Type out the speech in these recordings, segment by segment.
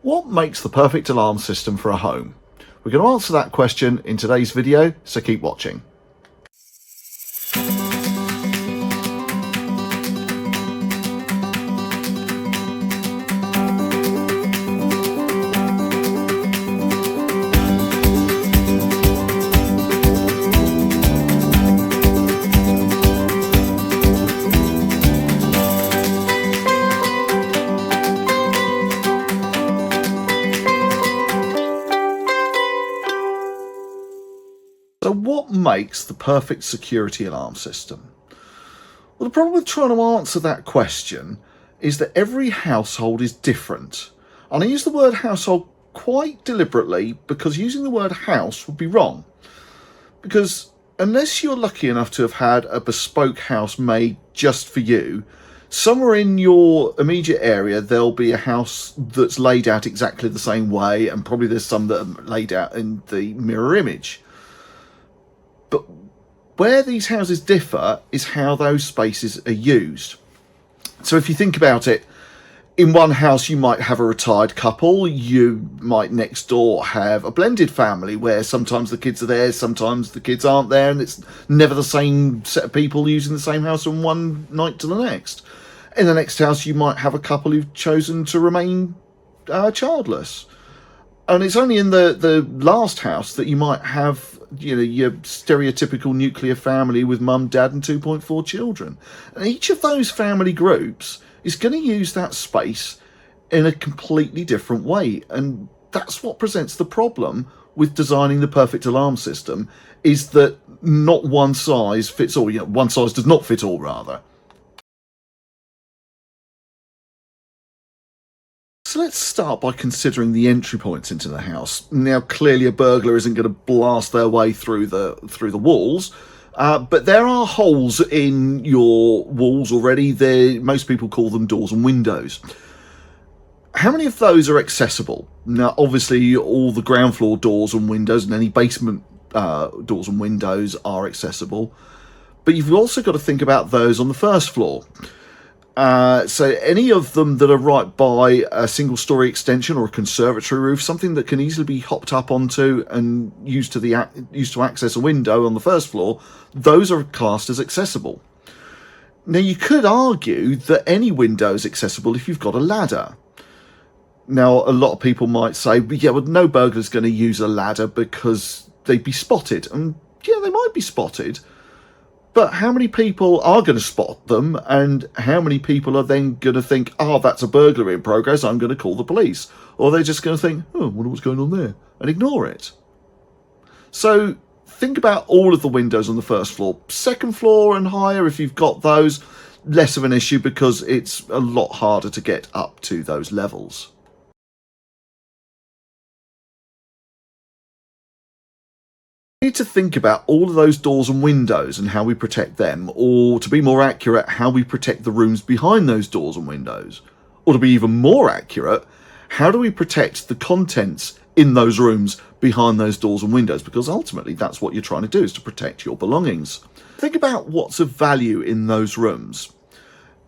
What makes the perfect alarm system for a home? We're going to answer that question in today's video, so keep watching. So what makes the perfect security alarm system? Well, the problem with trying to answer that question is that every household is different. And I use the word household quite deliberately because using the word house would be wrong. Because unless you're lucky enough to have had a bespoke house made just for you, somewhere in your immediate area there'll be a house that's laid out exactly the same way, and probably there's some that are laid out in the mirror image. But where these houses differ is how those spaces are used. So if you think about it, in one house you might have a retired couple, you might next door have a blended family where sometimes the kids are there, sometimes the kids aren't there, and it's never the same set of people using the same house from one night to the next. In the next house you might have a couple who've chosen to remain childless. And it's only in the last house that you might have, your stereotypical nuclear family with mum, dad and 2.4 children. And each of those family groups is going to use that space in a completely different way. And that's what presents the problem with designing the perfect alarm system, is that not one size fits all. One size does not fit all, rather. So let's start by considering the entry points into the house. Now, clearly a burglar isn't going to blast their way through the walls, but there are holes in your walls already. Most people call them doors and windows. How many of those are accessible? Now, obviously, all the ground floor doors and windows and any basement doors and windows are accessible, but you've also got to think about those on the first floor. So any of them that are right by a single-storey extension or a conservatory roof, something that can easily be hopped up onto and used to access a window on the first floor, those are classed as accessible. Now, you could argue that any window is accessible if you've got a ladder. Now, a lot of people might say, yeah, well, no burglar's going to use a ladder because they'd be spotted. And yeah, they might be spotted. But how many people are going to spot them, and how many people are then going to think, oh, that's a burglary in progress, I'm going to call the police? Or they're just going to think, oh, I wonder what's going on there, and ignore it. So think about all of the windows on the first floor. Second floor and higher, if you've got those, less of an issue because it's a lot harder to get up to those levels. We need to think about all of those doors and windows and how we protect them, or to be more accurate, how we protect the rooms behind those doors and windows. Or to be even more accurate, how do we protect the contents in those rooms behind those doors and windows? Because ultimately that's what you're trying to do, is to protect your belongings. Think about what's of value in those rooms.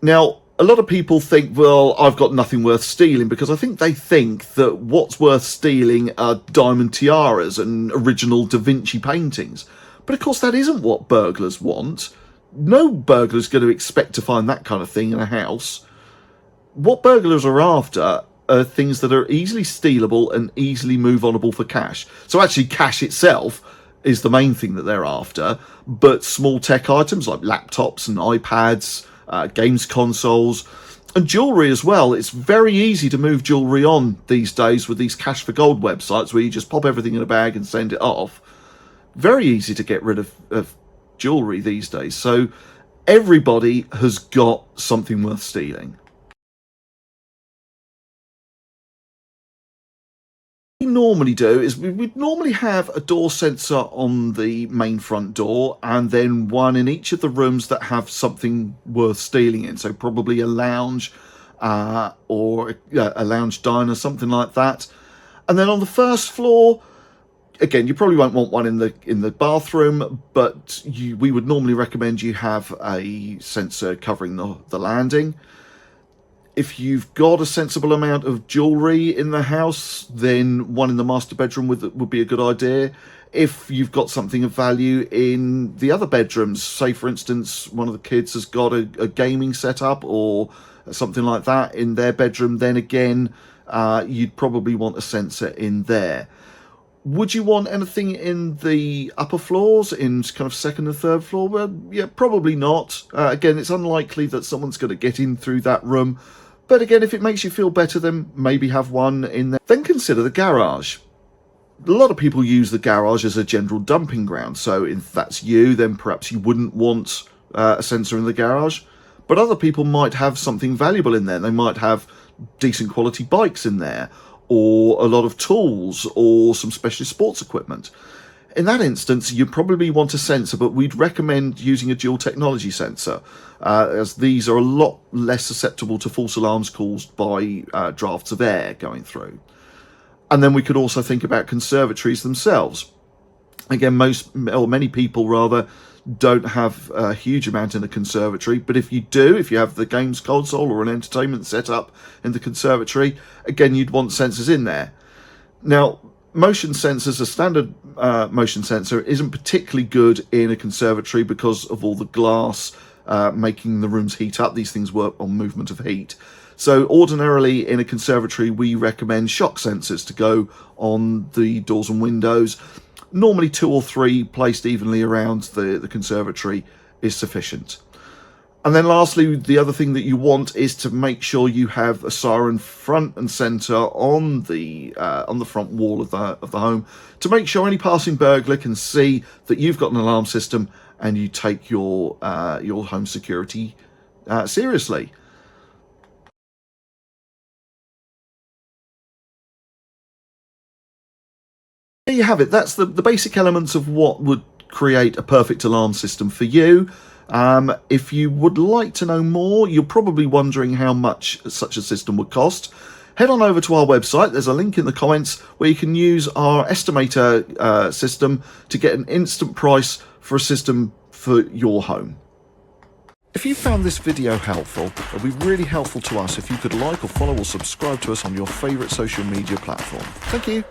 Now, a lot of people think, well, I've got nothing worth stealing, because I think they think that what's worth stealing are diamond tiaras and original Da Vinci paintings. But of course that isn't what burglars want. No burglar's going to expect to find that kind of thing in a house. What burglars are after are things that are easily stealable and easily move-onable for cash. So actually cash itself is the main thing that they're after, but small tech items like laptops and iPads, games consoles, and jewellery as well. It's very easy to move jewellery on these days with these cash for gold websites where you just pop everything in a bag and send it off. Very easy to get rid of jewellery these days. So everybody has got something worth stealing. What we normally do is we'd normally have a door sensor on the main front door, and then one in each of the rooms that have something worth stealing in. So probably a lounge or a lounge diner, something like that. And then on the first floor, again, you probably won't want one in the bathroom, but we would normally recommend you have a sensor covering the landing. If you've got a sensible amount of jewellery in the house, then one in the master bedroom would be a good idea. If you've got something of value in the other bedrooms, say for instance one of the kids has got a gaming setup or something like that in their bedroom, then again you'd probably want a sensor in there. Would you want anything in the upper floors, in kind of second and third floor? Well, yeah, probably not. Again, it's unlikely that someone's going to get in through that room. But again, if it makes you feel better, then maybe have one in there. Then consider the garage. A lot of people use the garage as a general dumping ground. So if that's you, then perhaps you wouldn't want a sensor in the garage. But other people might have something valuable in there. They might have decent quality bikes in there, or a lot of tools, or some specialist sports equipment. In that instance, you probably want a sensor, but we'd recommend using a dual technology sensor, as these are a lot less susceptible to false alarms caused by drafts of air going through. And then we could also think about conservatories themselves. Again, many people rather don't have a huge amount in a conservatory, but if you do, if you have the games console or an entertainment setup in the conservatory, again, you'd want sensors in there. Now, motion sensors, a standard motion sensor, isn't particularly good in a conservatory because of all the glass making the rooms heat up. These things work on movement of heat. So ordinarily in a conservatory, we recommend shock sensors to go on the doors and windows. Normally 2 or 3 placed evenly around the conservatory is sufficient. And then lastly, the other thing that you want is to make sure you have a siren front and centre on the front wall of the home, to make sure any passing burglar can see that you've got an alarm system and you take your home security seriously. There you have it. That's the basic elements of what would create a perfect alarm system for you. If you would like to know more, you're probably wondering how much such a system would cost. Head on over to our website. There's a link in the comments where you can use our estimator system to get an instant price for a system for your home. If you found this video helpful, it would be really helpful to us if you could like or follow or subscribe to us on your favourite social media platform. Thank you.